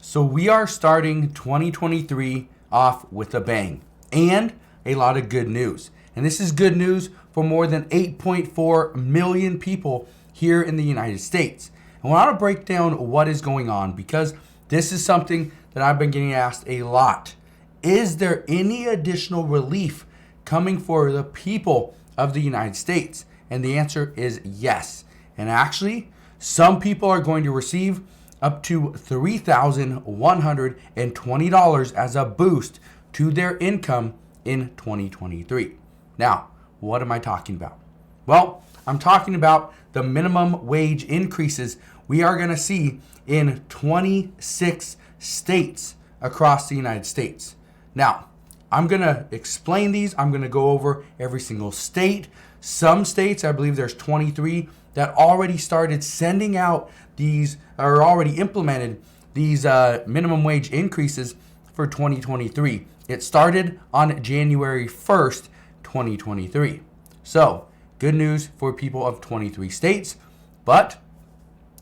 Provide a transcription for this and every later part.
So we are starting 2023 off with a bang and a lot of good news. And this is good news for more than 8.4 million people here in the United States. And I want to break down what is going on because this is something that I've been getting asked a lot. Is there any additional relief coming for the people of the United States? And the answer is yes. And actually, some people are going to receive up to $3,120 as a boost to their income in 2023. Now, what am I talking about? Well, I'm talking about the minimum wage increases we are going to see in 26 states across the United States. Now, I'm going to explain these. I'm going to go over every single state. Some states, I believe there's 23, that already started sending out these, or already implemented these minimum wage increases for 2023. It started on January 1st, 2023. So, good news for people of 23 states, but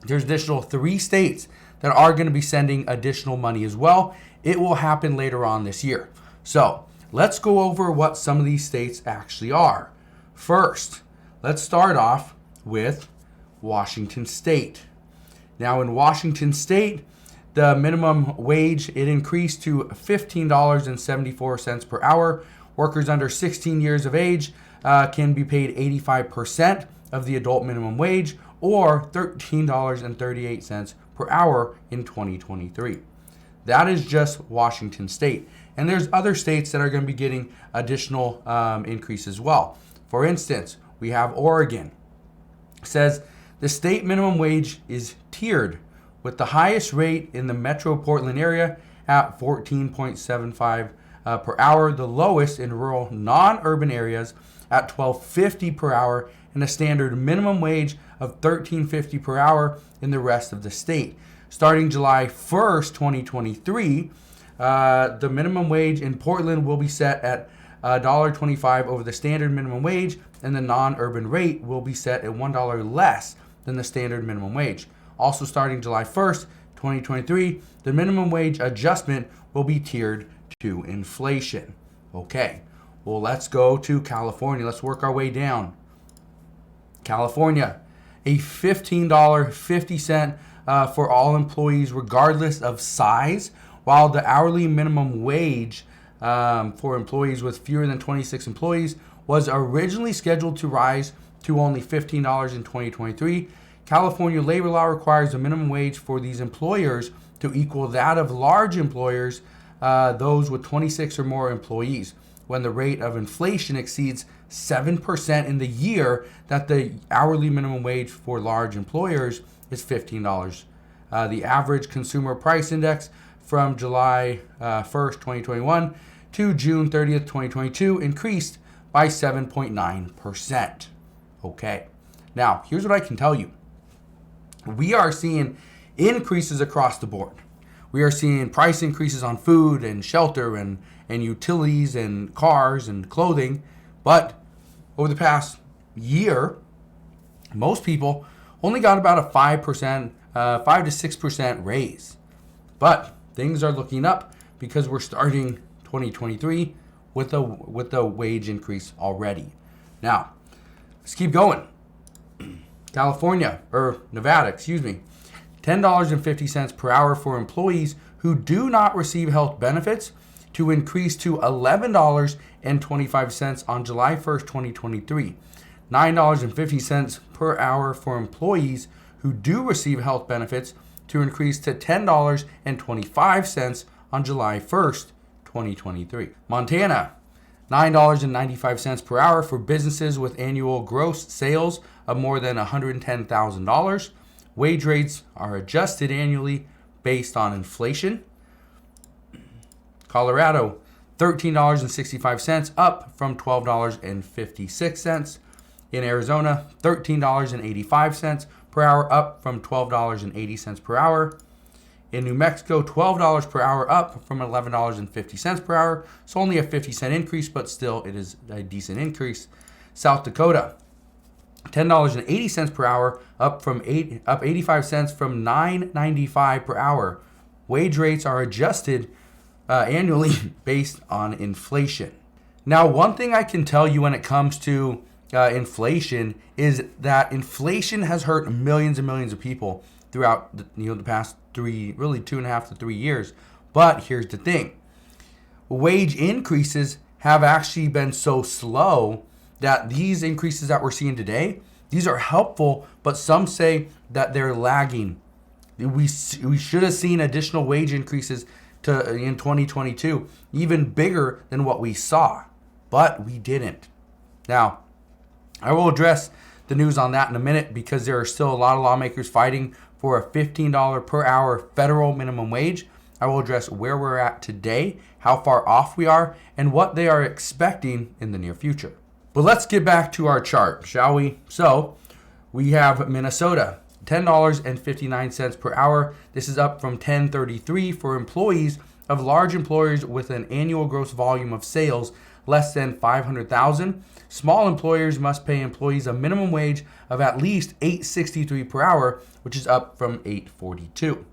there's additional 3 states that are going to be sending additional money as well. It will happen later on this year. So, let's go over what some of these states actually are. First, let's start off with Washington State. Now in Washington State, the minimum wage, it increased to $15.74 per hour. Workers under 16 years of age can be paid 85% of the adult minimum wage or $13.38 per hour in 2023. That is just Washington State. And there's other states that are going to be getting additional increase as well. For instance, we have Oregon. It says the state minimum wage is tiered with the highest rate in the Metro Portland area at $14.75 per hour, the lowest in rural non-urban areas at $12.50 per hour, and a standard minimum wage of $13.50 per hour in the rest of the state. Starting July 1st, 2023, the minimum wage in Portland will be set at $1.25 over the standard minimum wage, and the non-urban rate will be set at $1 less than the standard minimum wage. Also starting July 1st, 2023, the minimum wage adjustment will be tiered to inflation. Okay, well, let's go to California. Let's work our way down. California, a $15.50 for all employees regardless of size, while the hourly minimum wage for employees with fewer than 26 employees was originally scheduled to rise to only $15 in 2023. California labor law requires a minimum wage for these employers to equal that of large employers, those with 26 or more employees, when the rate of inflation exceeds 7% in the year that the hourly minimum wage for large employers is $15. The average consumer price index from July 1st, 2021 to June 30th, 2022 increased by 7.9%. Okay, now here's what I can tell you. We are seeing increases across the board. We are seeing price increases on food and shelter and utilities and cars and clothing. But over the past year, most people only got about a 5 to 6% raise. But things are looking up because we're starting 2023 with a wage increase already. Now, let's keep going. Nevada, $10.50 per hour for employees who do not receive health benefits to increase to $11.25 on July 1st, 2023. $9.50 per hour for employees who do receive health benefits to increase to $10.25 on July 1st, 2023. Montana, $9.95 per hour for businesses with annual gross sales of more than $110,000. Wage rates are adjusted annually based on inflation. Colorado, $13.65 up from $12.56. In Arizona, $13.85 per hour up from $12.80 per hour. In New Mexico, $12 per hour up from $11.50 per hour. So only a 50-cent increase, but still it is a decent increase. South Dakota, $10.80 per hour up 85 cents from $9.95 per hour. wage rates are adjusted annually based on inflation. Now, one thing I can tell you when it comes to inflation is that inflation has hurt millions and millions of people throughout the past 2.5 to 3 years. But here's the thing. Wage increases have actually been so slow that these increases that we're seeing today, these are helpful, but some say that they're lagging. We should have seen additional wage increases in 2022, even bigger than what we saw, but we didn't. Now, I will address the news on that in a minute because there are still a lot of lawmakers fighting for a $15 per hour federal minimum wage. I will address where we're at today, how far off we are, and what they are expecting in the near future. But let's get back to our chart, shall we? So we have Minnesota, $10.59 per hour. This is up from $10.33 for employees of large employers with an annual gross volume of sales less than $500,000. Small employers must pay employees a minimum wage of at least $8.63 per hour, which is up from $8.42.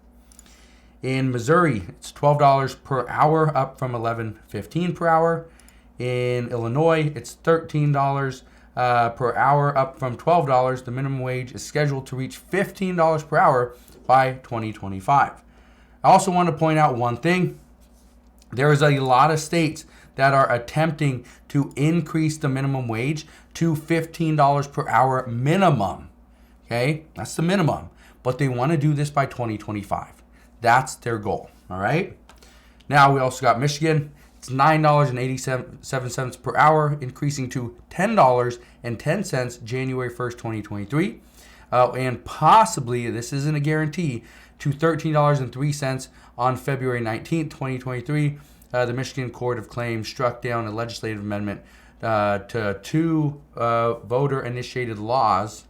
In Missouri, it's $12 per hour, up from $11.15 per hour. In Illinois, it's $13 per hour, up from $12. The minimum wage is scheduled to reach $15 per hour by 2025. I also want to point out one thing. There is a lot of states that are attempting to increase the minimum wage to $15 per hour minimum. Okay, that's the minimum. But they want to do this by 2025. That's their goal. All right. Now we also got Michigan. It's $9.87 per hour, increasing to $10.10 January 1st, 2023. And possibly, this isn't a guarantee, to $13.03 on February 19th, 2023. The Michigan Court of Claims struck down a legislative amendment to two voter-initiated laws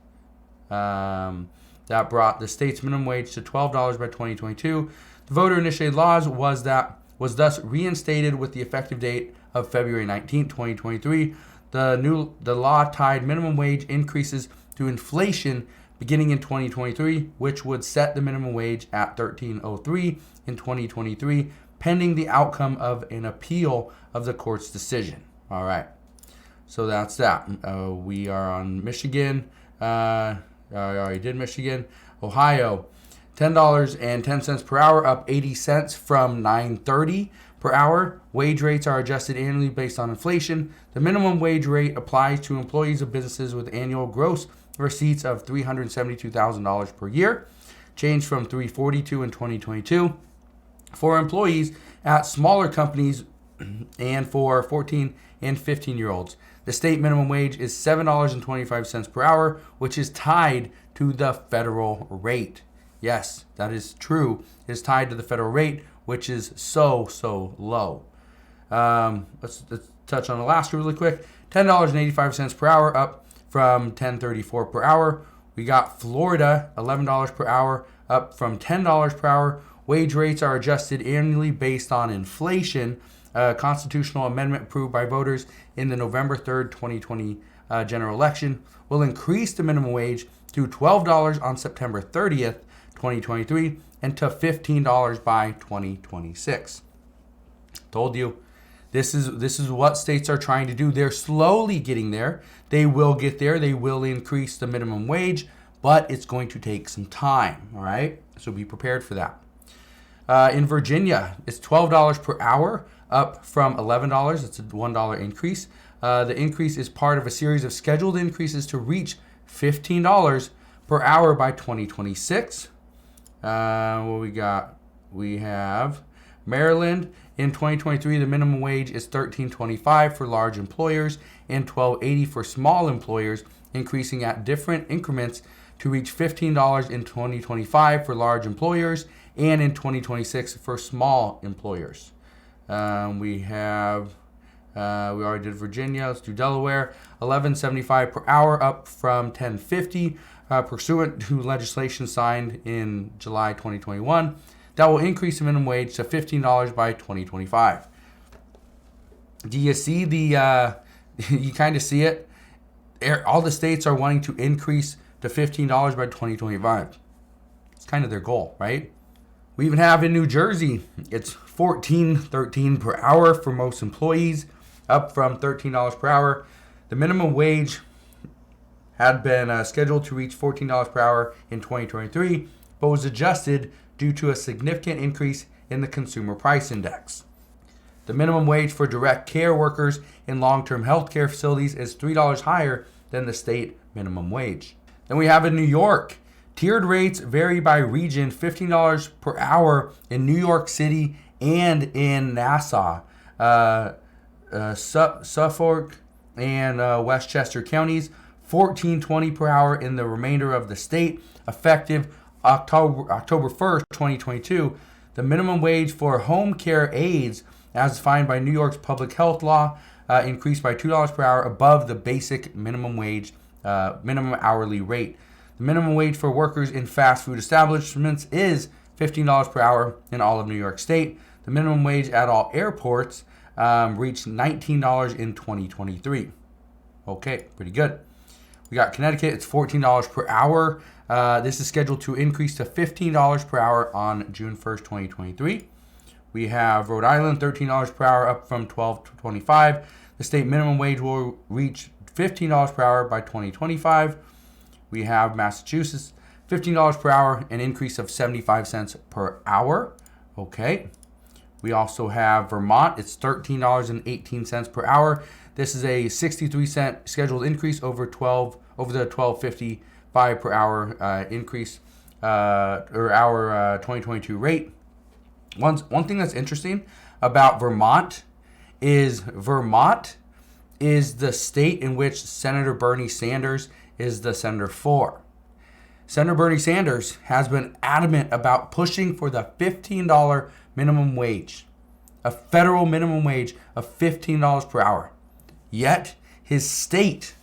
that brought the state's minimum wage to $12 by 2022. The voter-initiated laws was thus reinstated with the effective date of February 19, 2023. The law tied minimum wage increases to inflation beginning in 2023, which would set the minimum wage at $13.03 in 2023, pending the outcome of an appeal of the court's decision. All right. So that's that. We are on Michigan. I already did Michigan. Ohio, $10.10 per hour, up 80 cents from $9.30 per hour. Wage rates are adjusted annually based on inflation. The minimum wage rate applies to employees of businesses with annual gross receipts of $372,000 per year, changed from $342 in 2022. For employees at smaller companies and for 14 and 15-year-olds. The state minimum wage is $7.25 per hour, which is tied to the federal rate. Yes, that is true. It is tied to the federal rate, which is so low. Let's touch on Alaska really quick. $10.85 per hour, up from $10.34 per hour. We got Florida, $11 per hour, up from $10 per hour. Wage rates are adjusted annually based on inflation. A constitutional amendment approved by voters in the November 3rd, 2020 general election will increase the minimum wage to $12 on September 30th, 2023, and to $15 by 2026. Told you, this is what states are trying to do. They're slowly getting there. They will get there. They will increase the minimum wage, but it's going to take some time. All right, so be prepared for that. In Virginia, it's $12 per hour, up from $11. It's a $1 increase. The increase is part of a series of scheduled increases to reach $15 per hour by 2026. What we got? We have Maryland. In 2023, the minimum wage is $13.25 for large employers and $12.80 for small employers, increasing at different increments to reach $15 in 2025 for large employers and in 2026 for small employers. We already did Virginia. Let's do Delaware. $11.75 per hour, up from $10.50, pursuant to legislation signed in July 2021 that will increase the minimum wage to $15 by 2025. Do you see you kind of see it? All the states are wanting to increase to $15 by 2025. It's kind of their goal, right? We even have in New Jersey, it's $14.13 per hour for most employees, up from $13 per hour. The minimum wage had been scheduled to reach $14 per hour in 2023, but was adjusted due to a significant increase in the consumer price index. The minimum wage for direct care workers in long-term health care facilities is $3 higher than the state minimum wage. Then we have in New York, tiered rates vary by region, $15 per hour in New York City and in Nassau, Suffolk, and Westchester counties, $14.20 per hour in the remainder of the state, effective October 1st, 2022. The minimum wage for home care aides, as defined by New York's public health law, increased by $2 per hour above the basic minimum wage, minimum hourly rate. The minimum wage for workers in fast food establishments is $15 per hour in all of New York State. The minimum wage at all airports reached $19 in 2023. Okay, pretty good. We got Connecticut, it's $14 per hour. This is scheduled to increase to $15 per hour on June 1st, 2023. We have Rhode Island, $13 per hour, up from $12 to $25. The state minimum wage will reach $15 per hour by 2025. We have Massachusetts, $15 per hour, an increase of 75 cents per hour. Okay. We also have Vermont, it's $13.18 per hour. This is a 63-cent scheduled increase over the $12.55 per hour increase or our 2022 rate. One thing that's interesting about Vermont is the state in which Senator Bernie Sanders is the senator for. Senator Bernie Sanders has been adamant about pushing for the $15 minimum wage, a federal minimum wage of $15 per hour. Yet his state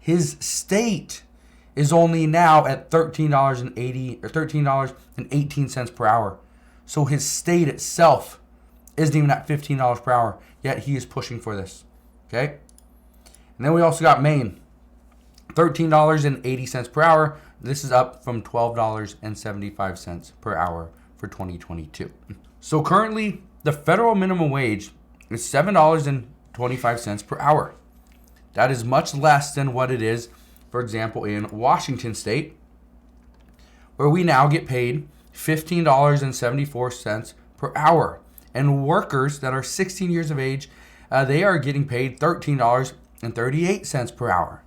is only now at $13.18 per hour. So his state itself isn't even at $15 per hour, yet he is pushing for this. Okay? And then we also got Maine, $13.80 per hour. This is up from $12.75 per hour for 2022. So currently, the federal minimum wage is $7.25 per hour. That is much less than what it is, for example, in Washington State, where we now get paid $15.74 per hour. And workers that are 16 years of age, they are getting paid $13.38 per hour.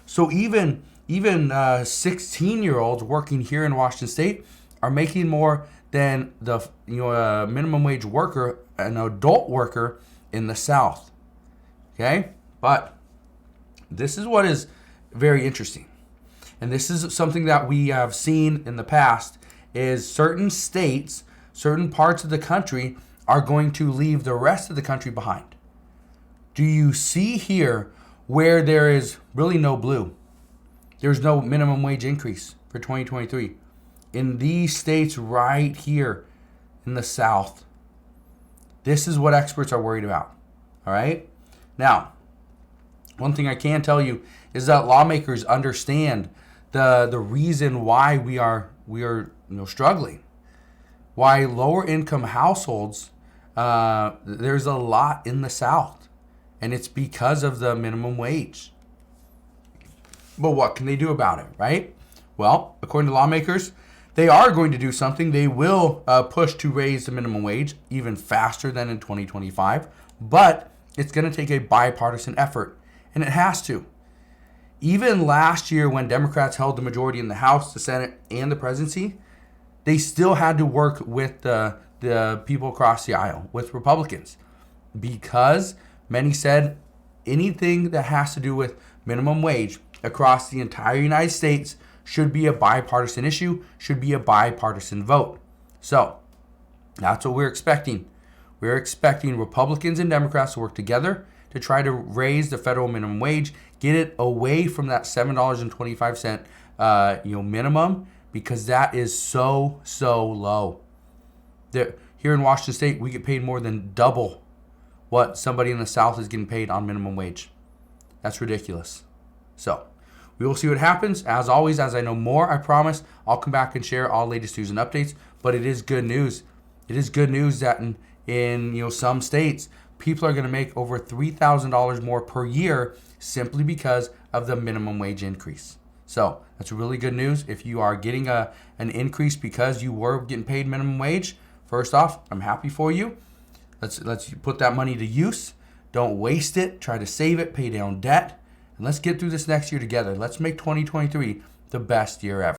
So even 16-year-olds working here in Washington State are making more than the minimum wage worker, an adult worker in the South. Okay, but this is what is very interesting, and this is something that we have seen in the past: is certain states, certain parts of the country are going to leave the rest of the country behind. Do you see here where there is really no blue? There's no minimum wage increase for 2023. In these states right here in the South, this is what experts are worried about. All right? Now, one thing I can tell you is that lawmakers understand the reason why we are struggling. Why lower income households, there's a lot in the South. And it's because of the minimum wage. But what can they do about it, right? Well, according to lawmakers, they are going to do something. They will push to raise the minimum wage even faster than in 2025. But it's going to take a bipartisan effort. And it has to. Even last year when Democrats held the majority in the House, the Senate, and the presidency, they still had to work with the people across the aisle, with Republicans. Because many said anything that has to do with minimum wage across the entire United States should be a bipartisan issue, should be a bipartisan vote. So that's what we're expecting. We're expecting Republicans and Democrats to work together to try to raise the federal minimum wage, get it away from that $7.25 minimum, because that is so low. Here in Washington State, we get paid more than double what somebody in the South is getting paid on minimum wage. That's ridiculous. So we will see what happens. As always, as I know more, I promise I'll come back and share all latest news and updates. but it is good news. It is good news that in some states, people are going to make over $3,000 more per year simply because of the minimum wage increase. So that's really good news. If you are getting an increase because you were getting paid minimum wage, first off, I'm happy for you. Let's put that money to use. Don't waste it. Try to save it, pay down debt, and let's get through this next year together. Let's make 2023 the best year ever.